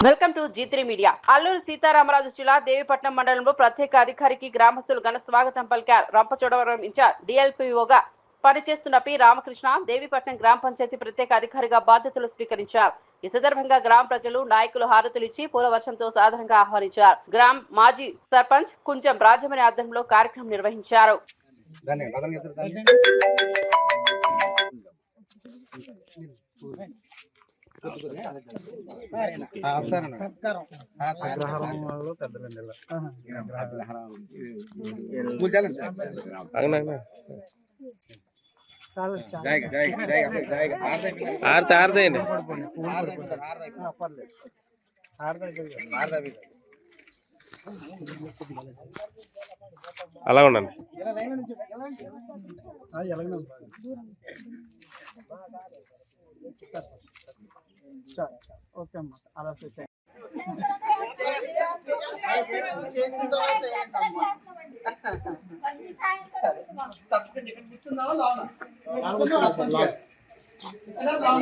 Welcome to G3 media. Alluri Sitarama జిల్లా దేవీపట్నం మండలంలో ప్రత్యేక అధికారికి గ్రామస్తులు ఘన స్వాగతం పలికారు. రంపచోడవరం ఇన్ఛార్జ్ DLPOగా పనిచేస్తున్న పి రామకృష్ణ దేవీపట్నం గ్రామ పంచాయతీ ప్రత్యేక అధికారిగా బాధ్యతలు స్వీకరించారు. ఈ సందర్భంగా గ్రామ ప్రజలు నాయకులు హారతులు ఇచ్చి పూల వర్షంతో సాధారణంగా ఆహ్వానించారు. గ్రామ మాజీ సర్పంచ్ కుంజం రాజమణి ఆధ్వర్యంలో కార్యక్రమం నిర్వహించారు. అలా ఉండండి. ఓకే అమ్మా, అలా చేసి